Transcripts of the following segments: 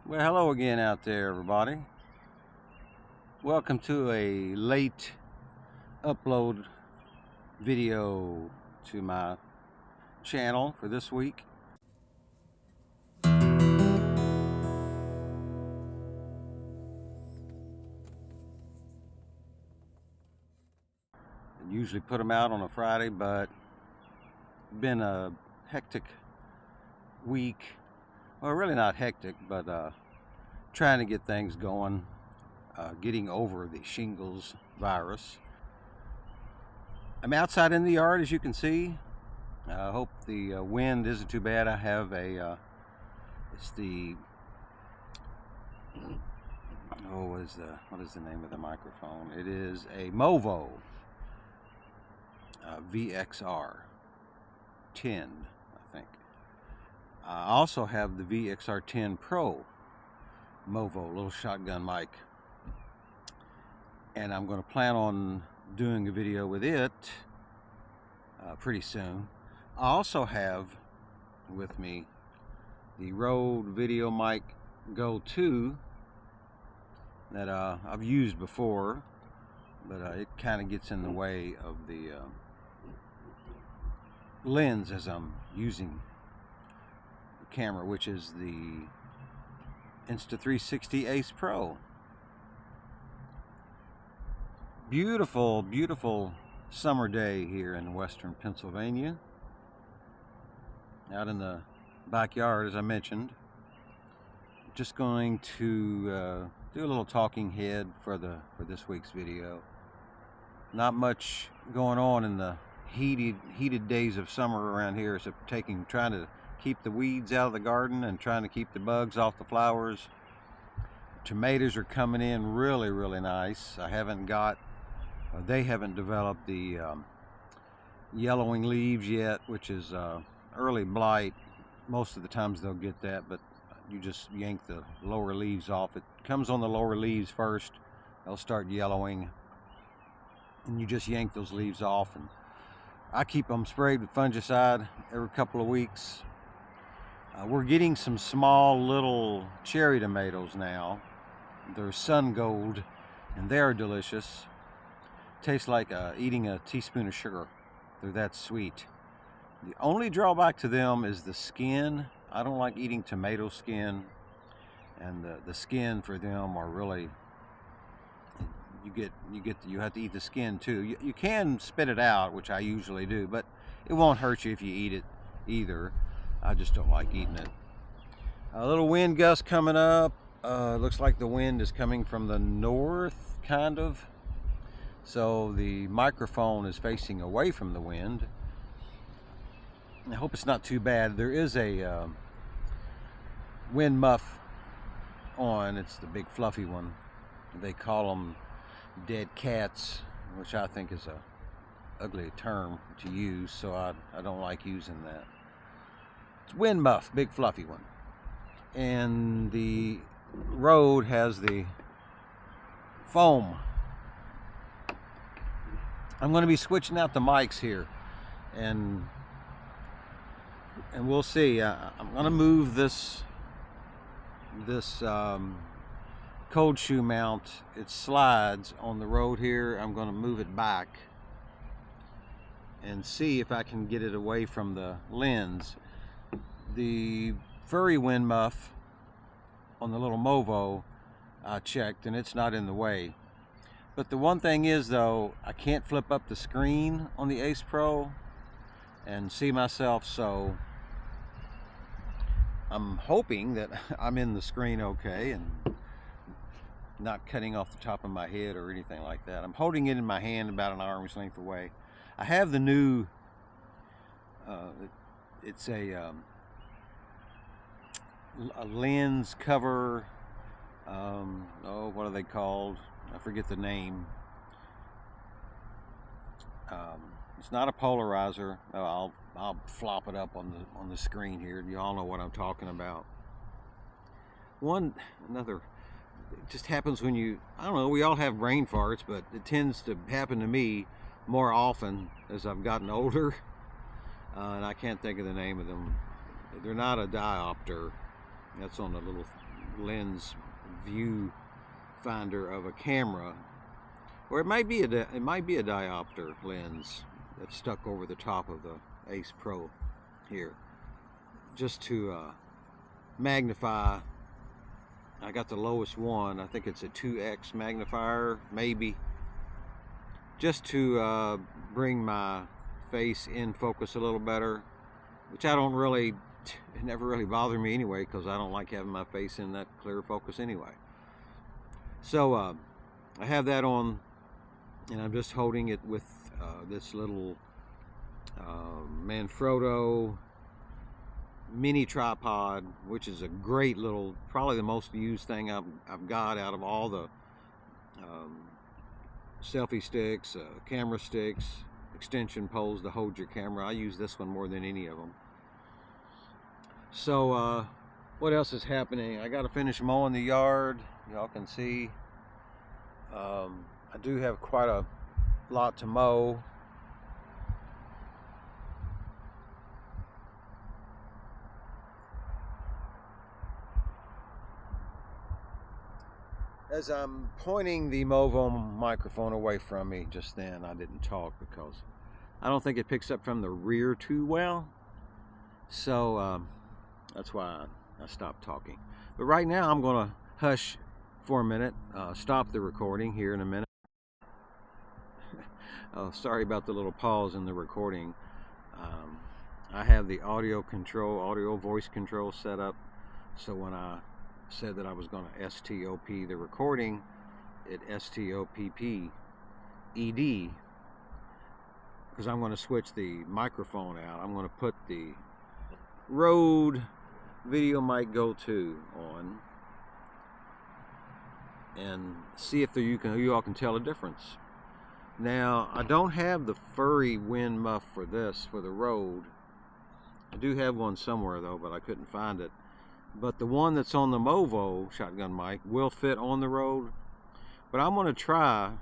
Well, hello again out there, everybody. Welcome to a late upload video to my channel for this week. I usually put them out on a Friday, but it's been a hectic week. Well, really not hectic, but trying to get things going, getting over the shingles virus. I'm outside in the yard, as you can see. I hope the wind isn't too bad. I have a, it's the, what is the name of the microphone? It is a Movo VXR 10, I think. I also have the VXR 10 Pro Movo little shotgun mic, and I'm going to plan on doing a video with it pretty soon. I also have with me the Rode VideoMic Go 2 that I've used before, but it kind of gets in the way of the lens as I'm using the camera, which is the Insta360 Ace Pro. Beautiful, beautiful summer day here in western Pennsylvania. Out in the backyard, as I mentioned. Just going to do a little talking head for this week's video. Not much going on in the heated days of summer around here, except trying to keep the weeds out of the garden and trying to keep the bugs off the flowers. Tomatoes are coming in really nice. They haven't developed the yellowing leaves yet, which is early blight. Most of the times they'll get that, but you just yank the lower leaves off. It comes on the lower leaves first. They'll start yellowing, and you just yank those leaves off. And I keep them sprayed with fungicide every couple of weeks. We're getting some small little cherry tomatoes now. They're sun gold, and they're delicious. Tastes like eating a teaspoon of sugar. They're that sweet. The only drawback to them is the skin. I don't like eating tomato skin, and the skin for them are really, you have to eat the skin too. You can spit it out, which I usually do, but it won't hurt you if you eat it either. I just don't like eating it. A little wind gust coming up. Looks like the wind is coming from the north, kind of. So the microphone is facing away from the wind. I hope it's not too bad. There is a wind muff on. It's the big fluffy one. They call them dead cats, which I think is a ugly term to use, so I don't like using that. It's wind muff, big fluffy one. And the Rode has the foam. I'm going to be switching out the mics here, and we'll see. I'm going to move this cold shoe mount. It slides on the road here. I'm going to move it back and see if I can get it away from the lens. The furry wind muff on the little Movo, I checked, and it's not in the way. But the one thing is, though, I can't flip up the screen on the Ace Pro and see myself, so I'm hoping that I'm in the screen okay and not cutting off the top of my head or anything like that. I'm holding it in my hand about an arm's length away. I have the new, it's a lens cover, what are they called? I forget the name. It's not a polarizer. I'll flop it up on the screen here. You all know what I'm talking about. It just happens when I don't know, we all have brain farts, but it tends to happen to me more often as I've gotten older. And I can't think of the name of them. They're not a diopter. That's on the little lens view finder of a camera, or it might be a diopter lens that's stuck over the top of the Ace Pro here, just to magnify. I got the lowest one. I think it's a 2x magnifier, maybe, just to bring my face in focus a little better, which I don't really, it never really bothered me anyway, because I don't like having my face in that clear focus anyway. So I have that on, and I'm just holding it with this little Manfrotto mini tripod, which is a great little, probably the most used thing I've got out of all the selfie sticks, camera sticks, extension poles to hold your camera. I use this one more than any of them. So what else is happening? I got to finish mowing the yard. Y'all can see I do have quite a lot to mow. As I'm pointing the Movo microphone away from me just then, I didn't talk because I don't think it picks up from the rear too well. So that's why I stopped talking. But right now I'm going to hush for a minute, stop the recording here in a minute. Oh, sorry about the little pause in the recording. I have the audio voice control set up, so when I said that I was going to STOP the recording, it STOPPED, because I'm going to switch the microphone out. I'm going to put the Rode VideoMic Go 2 on and see if you all can tell a difference. Now, I don't have the furry wind muff for this, for the Rode. I do have one somewhere though, but I couldn't find it. But the one that's on the Movo shotgun mic will fit on the Rode. But I'm going to try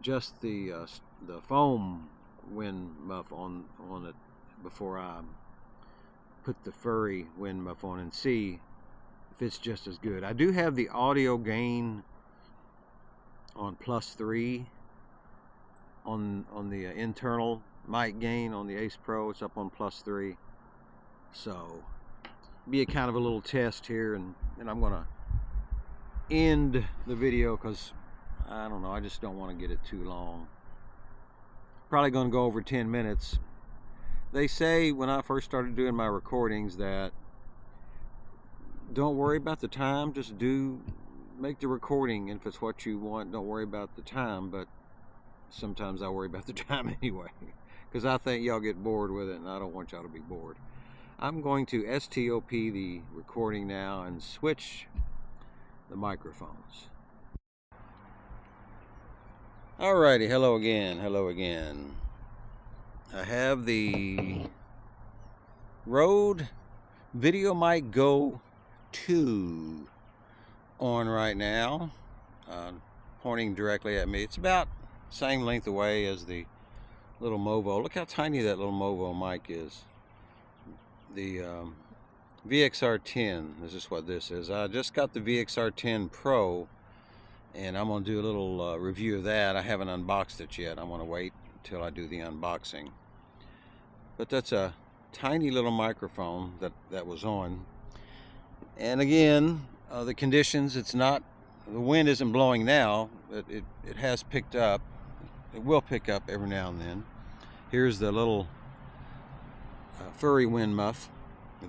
just the foam wind muff on it before I put the furry wind muff on and see if it's just as good. I do have the audio gain on +3 on the internal mic gain on the Ace Pro. It's up on +3. So be a kind of a little test here, and I'm gonna end the video because I don't know, I just don't want to get it too long. Probably gonna go over 10 minutes. They say when I first started doing my recordings that don't worry about the time, just make the recording, and if it's what you want, don't worry about the time. But sometimes I worry about the time anyway, because I think y'all get bored with it, and I don't want y'all to be bored. I'm going to STOP the recording now and switch the microphones. Alrighty, hello again. I have the Rode VideoMic Go 2 on right now, pointing directly at me. It's about the same length away as the little Movo. Look how tiny that little Movo mic is. The VXR10, this is what this is. I just got the VXR10 Pro, and I'm going to do a little review of that. I haven't unboxed it yet. I'm going to wait until I do the unboxing. But that's a tiny little microphone that was on. And again, the conditions, the wind isn't blowing now. It has picked up. It will pick up every now and then. Here's the little furry wind muff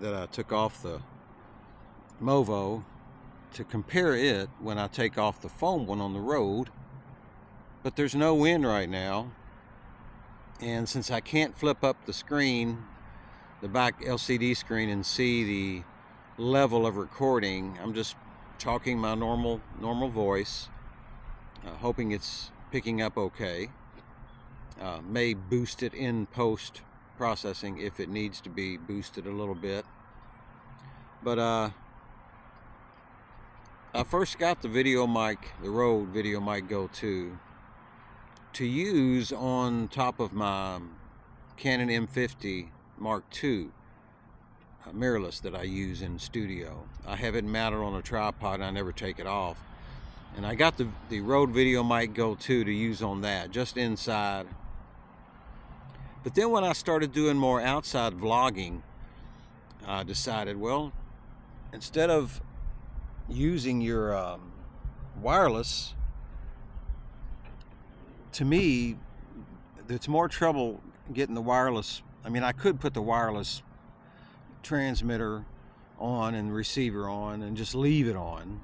that I took off the Movo to compare it when I take off the foam one on the Rode. But there's no wind right now, and since I can't flip up the screen, the back LCD screen, and see the level of recording, I'm just talking my normal voice, hoping it's picking up okay. May boost it in post processing if it needs to be boosted a little bit. But I first got the Rode VideoMic Go 2 to use on top of my Canon M50 Mark II. mirrorless that I use in studio. I have it mounted on a tripod and I never take it off. And I got the Rode VideoMic Go 2 to use on that, just inside. But then when I started doing more outside vlogging, I decided, well, instead of using your wireless, to me, it's more trouble getting the wireless. I mean, I could put the wireless transmitter on and receiver on and just leave it on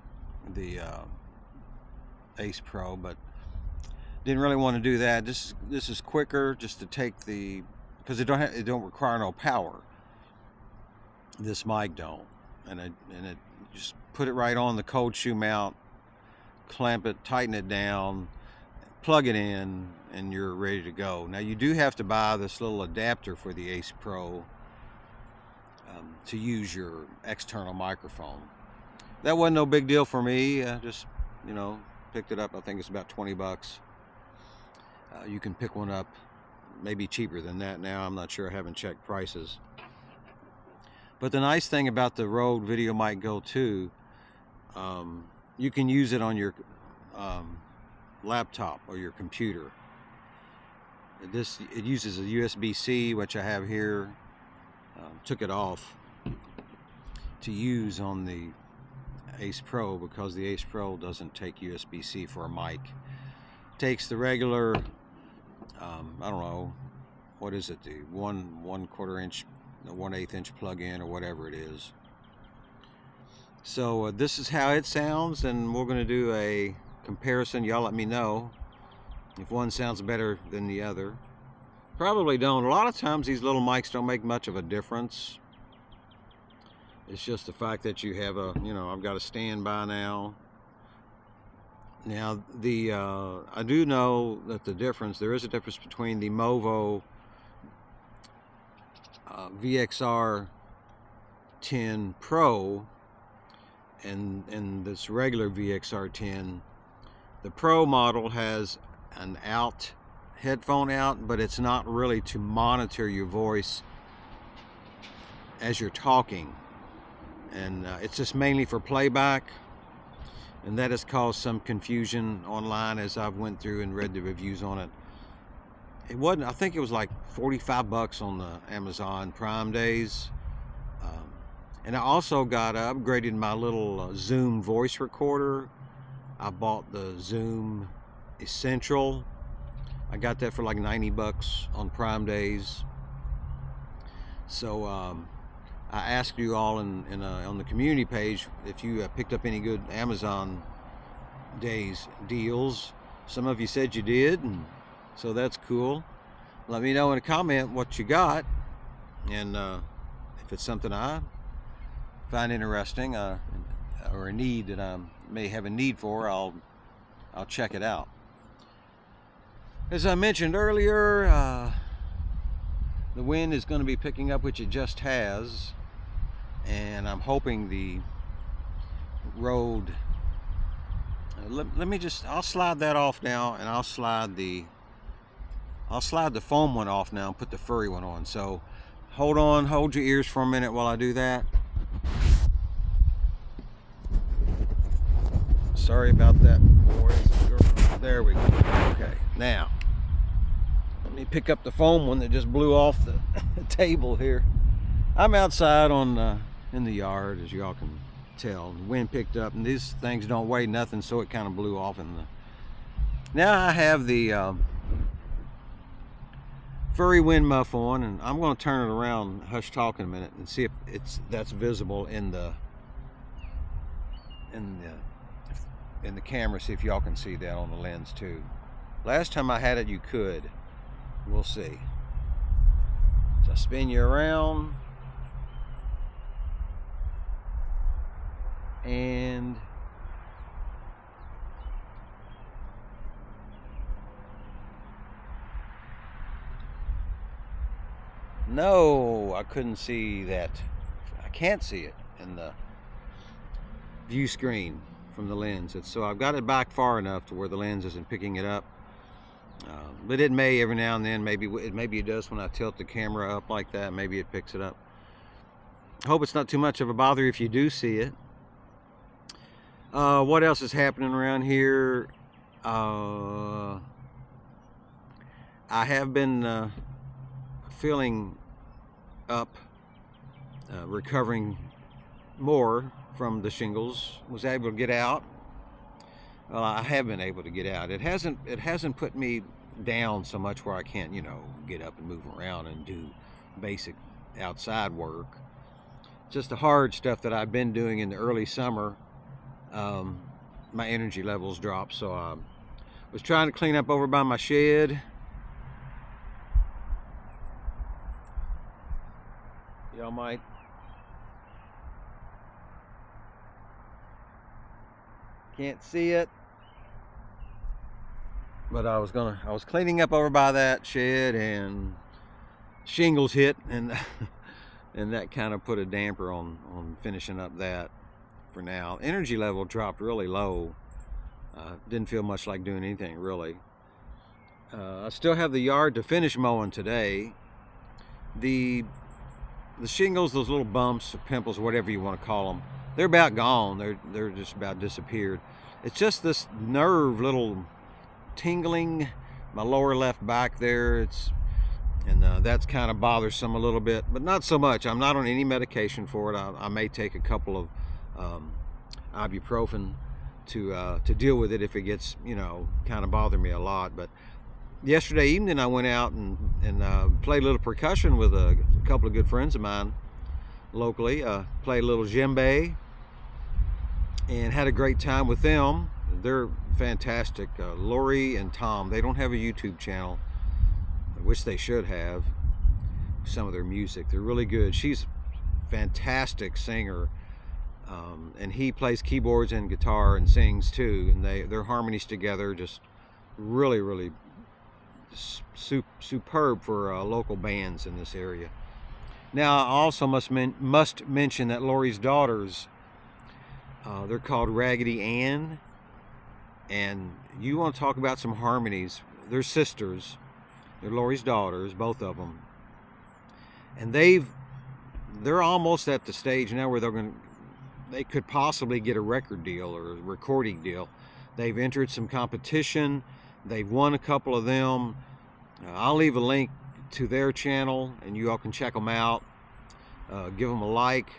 the Ace Pro, but didn't really want to do that. This is quicker, just to take because it don't require no power. This mic don't, and it just put it right on the cold shoe mount, clamp it, tighten it down, plug it in, and you're ready to go. Now you do have to buy this little adapter for the Ace Pro to use your external microphone. That wasn't no big deal for me. Just, you know, picked it up. I think it's about 20 bucks. You can pick one up maybe cheaper than that now. I'm not sure. I haven't checked prices. But the nice thing about the Rode VideoMic Go 2, you can use it on your laptop or your computer. It uses a USB-C, which I have here. Took it off to use on the Ace Pro because the Ace Pro doesn't take USB-C for a mic. Takes the regular, I don't know, what is it, the 1/4 inch, the 1/8 inch plug-in or whatever it is. So this is how it sounds, and we're going to do a comparison. Y'all let me know if one sounds better than the other. Probably don't. A lot of times these little mics don't make much of a difference. It's just the fact that you have a, you know, I've got a standby now. Now I do know that there is a difference between the Movo VXR 10 Pro and this regular VXR 10. The Pro model has an headphone out, but it's not really to monitor your voice as you're talking, and it's just mainly for playback, and that has caused some confusion online as I've went through and read the reviews on it. It wasn't, I think it was like 45 bucks on the Amazon Prime days. And I also upgraded my little Zoom voice recorder. I bought the Zoom Essential. I got that for like 90 bucks on Prime days. So I asked you all on the community page if you picked up any good Amazon days deals. Some of you said you did, and so that's cool. Let me know in a comment what you got, and if it's something I find interesting or a need that I may have a need for, I'll check it out. As I mentioned earlier, the wind is going to be picking up, which it just has, and I'm hoping the Rode. I'll slide that off now, and I'll slide the foam one off now and put the furry one on. So hold your ears for a minute while I do that. Sorry about that, boys and girls. There we go. Okay, now let me pick up the foam one that just blew off the table here. I'm outside in the yard, as y'all can tell. The wind picked up, and these things don't weigh nothing, so it kind of blew off in the. Now I have the furry wind muff on, and I'm going to turn it around, hush talk in a minute, and see if that's visible in the camera. See if y'all can see that on the lens too. Last time I had it, you could. We'll see. So I spin you around, and no, I couldn't see that. I can't see it in the view screen from the lens. So I've got it back far enough to where the lens isn't picking it up. But it may every now and then, maybe it does when I tilt the camera up like that. Maybe it picks it up. Hope it's not too much of a bother if you do see it. What else is happening around here? I have been feeling up, recovering more from the shingles. Was able to get out. Well, I have been able to get out. It hasn't put me down so much where I can't, get up and move around and do basic outside work. Just the hard stuff that I've been doing in the early summer. My energy levels dropped, so I was trying to clean up over by my shed. Y'all might can't see it, but I was cleaning up over by that shed, and shingles hit, and and that kind of put a damper on finishing up that for now. Energy level dropped really low. Didn't feel much like doing anything really. I still have the yard to finish mowing today. The shingles, those little bumps or pimples, whatever you want to call them, they're about gone. They're just about disappeared. It's just this nerve little tingling my lower left back there. That's kind of bothersome a little bit, but not so much. I'm not on any medication for it. I may take a couple of ibuprofen to deal with it if it gets, kind of bother me a lot. But yesterday evening I went out and played a little percussion with a couple of good friends of mine locally. Played a little djembe and had a great time with them. They're fantastic. Lori and Tom, they don't have a YouTube channel, which they should have. Some of their music, they're really good. She's a fantastic singer, and he plays keyboards and guitar and sings too, and their harmonies together just really superb for local bands in this area. Now I also must mention that Lori's daughters, they're called Raggedy Ann, and you want to talk about some harmonies. They're sisters. They're Lori's daughters, both of them, and they're almost at the stage now where they could possibly get a record deal or a recording deal. They've entered some competition. They've won a couple of them. I'll leave a link to their channel, and you all can check them out. Give them a like.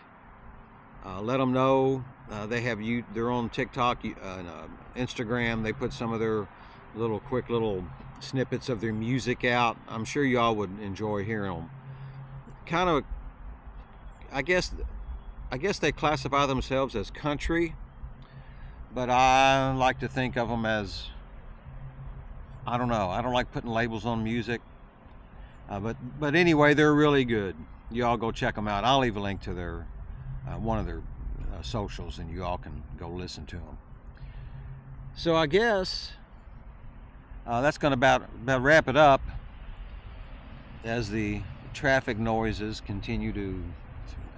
Let them know. They're on TikTok and Instagram. They put some of their quick little snippets of their music out. I'm sure y'all would enjoy hearing them. Kind of, I guess they classify themselves as country, but I like to think of them as, I don't know, I don't like putting labels on music, but anyway, they're really good. You all go check them out. I'll leave a link to their one of their socials, and you all can go listen to them. So I guess that's going to about wrap it up, as the traffic noises continue to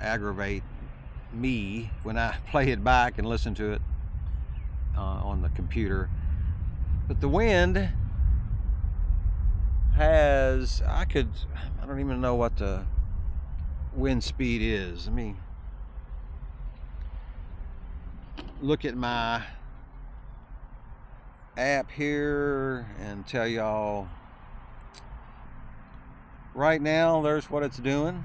aggravate me when I play it back and listen to it on the computer. But the wind has, I don't even know what the wind speed is. Let me look at my app here and tell y'all. Right now, there's what it's doing.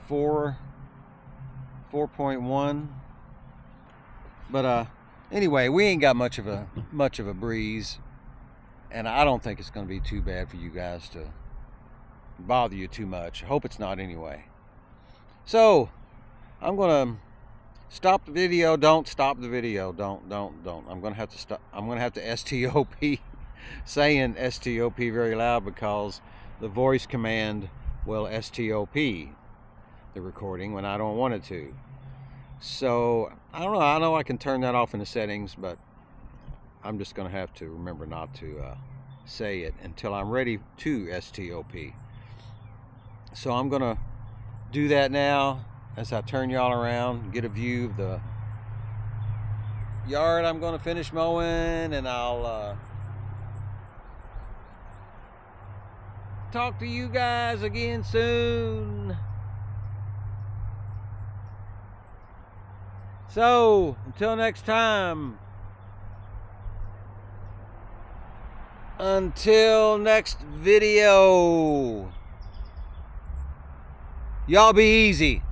4.1. But anyway, we ain't got much of a breeze, and I don't think it's going to be too bad for you guys to bother you too much. I hope it's not anyway. So I'm going to stop the video. Don't stop the video. Don't. I'm going to have to stop. I'm going to have to STOP saying STOP very loud, because the voice command will STOP the recording when I don't want it to. So I don't know. I know I can turn that off in the settings, but I'm just going to have to remember not to say it until I'm ready to STOP. So I'm going to do that now as I turn y'all around, get a view of the yard I'm going to finish mowing, and I'll talk to you guys again soon. So, until next time. Until next video. Y'all be easy.